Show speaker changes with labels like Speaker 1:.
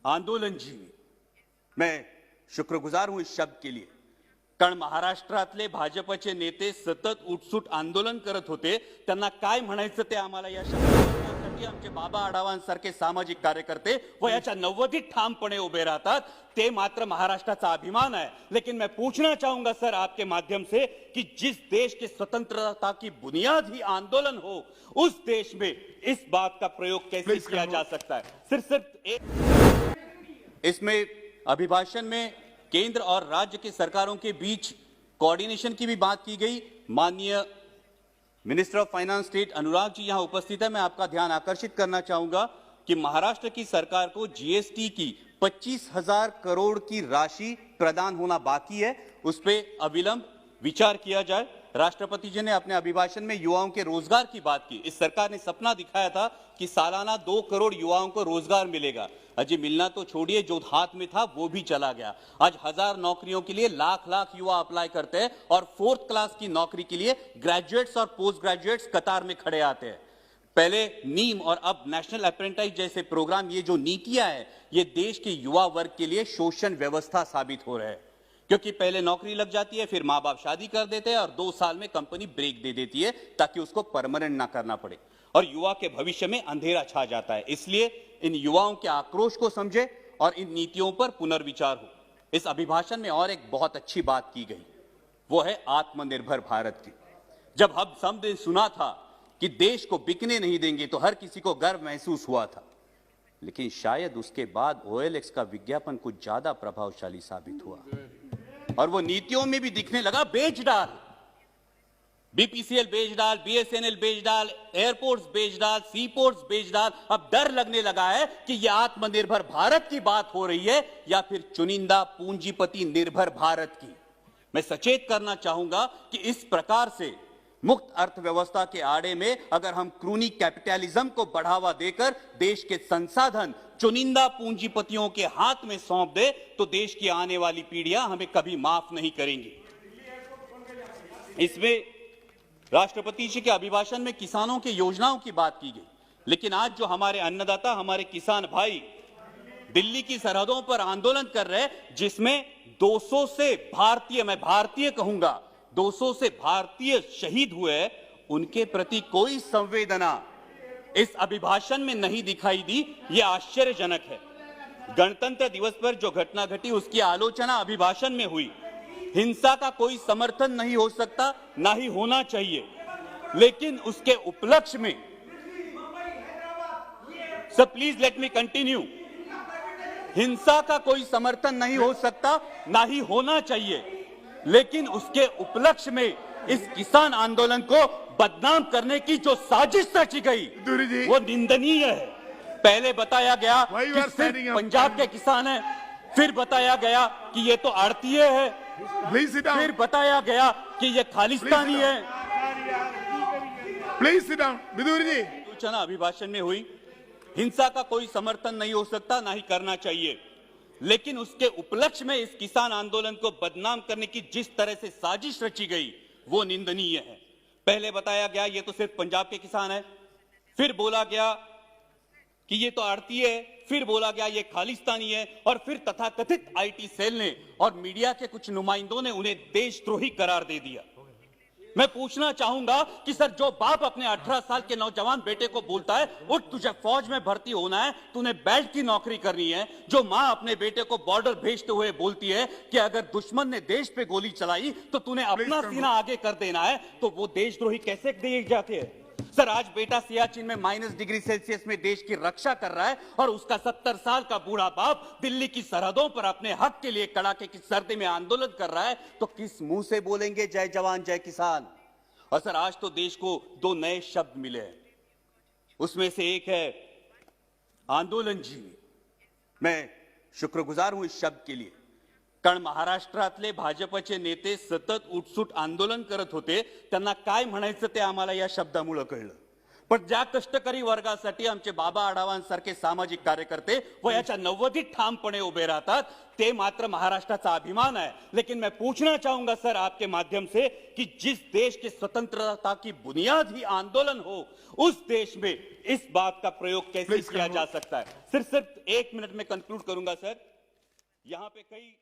Speaker 1: आंदोलन जीवे. मैं शुक्रगुजार हूं इस शब्द के लिए, कारण महाराष्ट्रातले भाजपचे नेते सतत उठसूट आंदोलन करत होते. त्यांना काय म्हणायचं ते आम्हाला या शब्दासाठी आमचे बाबा आढावांसारखे सामाजिक कार्यकर्ते वयाच्या 90 ठामपणे उभे राहतात. ते मात्र महाराष्ट्राचा अभिमान है. लेकिन मैं पूछना चाहूंगा सर आपके माध्यम से कि जिस देश के स्वतंत्रता की बुनियाद ही आंदोलन हो, उस देश में इस बात का प्रयोग कैसे किया जा सकता है? सिर्फ इसमें अभिभाषण में केंद्र और राज्य की सरकारों के बीच कोऑर्डिनेशन की भी बात की गई. माननीय minister of finance state Anurag ji यहां उपस्थित है. मैं आपका ध्यान आकर्षित करना चाहूंगा कि महाराष्ट्र की सरकार को जीएसटी की 25,000 करोड़ की राशि प्रदान होना बाकी है. उस पर अविलंब विचार किया जाए. राष्ट्रपति जी ने अपने अभिभाषण में युवाओं के रोजगार की बात की. इस सरकार ने सपना दिखाया था कि सालाना 2 करोड़ युवाओं को रोजगार मिलेगा. अजय मिलना तो छोड़िए, जो हाथ में था वो भी चला गया. आज 1000 नौकरियों के लिए लाख लाख युवा अप्लाई करते हैं और 4th क्लास की नौकरी के लिए ग्रेजुएट्स और पोस्ट ग्रेजुएट्स कतार में खड़े आते हैं. पहले नीम और अब नेशनल अप्रेंटिस जैसे प्रोग्राम, ये जो नीतियां हैं, ये देश के युवा वर्ग के लिए शोषण व्यवस्था साबित हो रहे हैं. क्योंकि पहले नौकरी लग जाती है, फिर माँ बाप शादी कर देते हैं और 2 साल में कंपनी ब्रेक दे देती है ताकि उसको परमानेंट ना करना पड़े और युवा के भविष्य में अंधेरा छा जाता है. इसलिए इन युवाओं के आक्रोश को समझे और इन नीतियों पर पुनर्विचार हो. इस अभिभाषण में और एक बहुत अच्छी बात की गई, वो है आत्मनिर्भर भारत की. जब हम सबने सुना था कि देश को बिकने नहीं देंगे तो हर किसी को गर्व महसूस हुआ था. लेकिन शायद उसके बाद OLX का विज्ञापन कुछ ज्यादा प्रभावशाली साबित हुआ और वो नीतियों में भी दिखने लगा. बेच डाल, BPCL बेच डाल, BSNL बेच डाल, एयरपोर्ट्स बेच डाल, सीपोर्ट्स बेच डाल. अब डर लगने लगा है कि यह आत्मनिर्भर भारत की बात हो रही है या फिर चुनिंदा पूंजीपति निर्भर भारत की. मैं सचेत करना चाहूंगा कि इस प्रकार से मुक्त अर्थव्यवस्था के आड़े में अगर हम क्रूनी कैपिटलिज्म को बढ़ावा देकर देश के संसाधन चुनिंदा पूंजीपतियों के हाथ में सौंप दे तो देश की आने वाली पीढ़ियां हमें कभी माफ नहीं करेंगी. इसमें राष्ट्रपति जी के अभिभाषण में किसानों की योजनाओं की बात की गई. लेकिन आज जो हमारे अन्नदाता, हमारे किसान भाई दिल्ली की सरहदों पर आंदोलन कर रहे हैं, जिसमें 200 से भारतीय, मैं भारतीय कहूंगा, 200 से भारतीय शहीद हुए, उनके प्रति कोई संवेदना इस अभिभाषण में नहीं दिखाई दी. यह आश्चर्यजनक है. गणतंत्र दिवस पर जो घटना घटी उसकी आलोचना अभिभाषण में हुई. हिंसा का कोई समर्थन नहीं हो सकता, ना ही होना चाहिए. लेकिन उसके उपलक्ष्य में, sir please let me continue, हिंसा का कोई समर्थन नहीं हो सकता, ना ही होना चाहिए. लेकिन उसके उपलक्ष्य में इस किसान आंदोलन को बदनाम करने की जो साजिश रची गई वो निंदनीय है. पहले बताया गया कि सिर्फ पंजाब के किसान हैं, फिर बताया गया कि ये तो आड़तीय है, फिर बताया गया कि ये खालिस्तानी है.
Speaker 2: Please sit down. Bidur ji,
Speaker 1: सूचना अभिभाषण में हुई, हिंसा का कोई समर्थन नहीं हो सकता, ना ही करना चाहिए. लेकिन उसके उपलक्ष्य में इस किसान आंदोलन को बदनाम करने की जिस तरह से साजिश रची गई वो निंदनीय है. पहले बताया गया ये तो सिर्फ पंजाब के किसान है, फिर बोला गया कि ये तो आड़तीय है, फिर बोला गया ये खालिस्तानी है, और फिर तथाकथित IT सेल ने और मीडिया के कुछ नुमाइंदों ने उन्हें देशद्रोही करार दे दिया. मैं पूछना चाहूंगा कि सर, जो बाप अपने 18 साल के नौजवान बेटे को बोलता है उठ तुझे फौज में भर्ती होना है, तूने बेल्ट की नौकरी करनी है, जो मां अपने बेटे को बॉर्डर भेजते हुए बोलती है कि अगर दुश्मन ने देश पे गोली चलाई तो तूने अपना सीना आगे कर देना है, तो वो देशद्रोही कैसे दिए जाते हैं? सर, आज बेटा सियाचिन में -डिग्री सेल्सियस में देश की रक्षा कर रहा है और उसका 70 साल का बूढ़ा बाप दिल्ली की सरहदों पर अपने हक के लिए कड़ाके की सर्दी में आंदोलन कर रहा है, तो किस मुंह से बोलेंगे जय जवान जय किसान? और सर, आज तो देश को 2 नए शब्द मिले हैं. उसमें से एक है आंदोलन जीवे. मैं शुक्रगुजार हूं इस शब्द के लिए, कारण महाराष्ट्रातले भाजपचे नेते सतत उठसूट आंदोलन करत होते. त्यांना काय म्हणायचं ते आम्हाला या शब्दामुळे कळलं. पण ज्या कष्टकरी वर्गासाठी आमचे बाबा आढावांसारखे सामाजिक कार्यकर्ते व याच्या 90 ठामपणे उभे राहतात, ते मात्र महाराष्ट्राचा अभिमान है। लेकिन मैं पूछना चाहूंगा सर आपके माध्यम से कि जिस देश की स्वतंत्रता की बुनियाद ही आंदोलन हो, उस देश में इस बात का प्रयोग कैसे किया जा सकता है? सिर्फ 1 मिनट में कंक्लूड करूंगा सर। यहां पे कई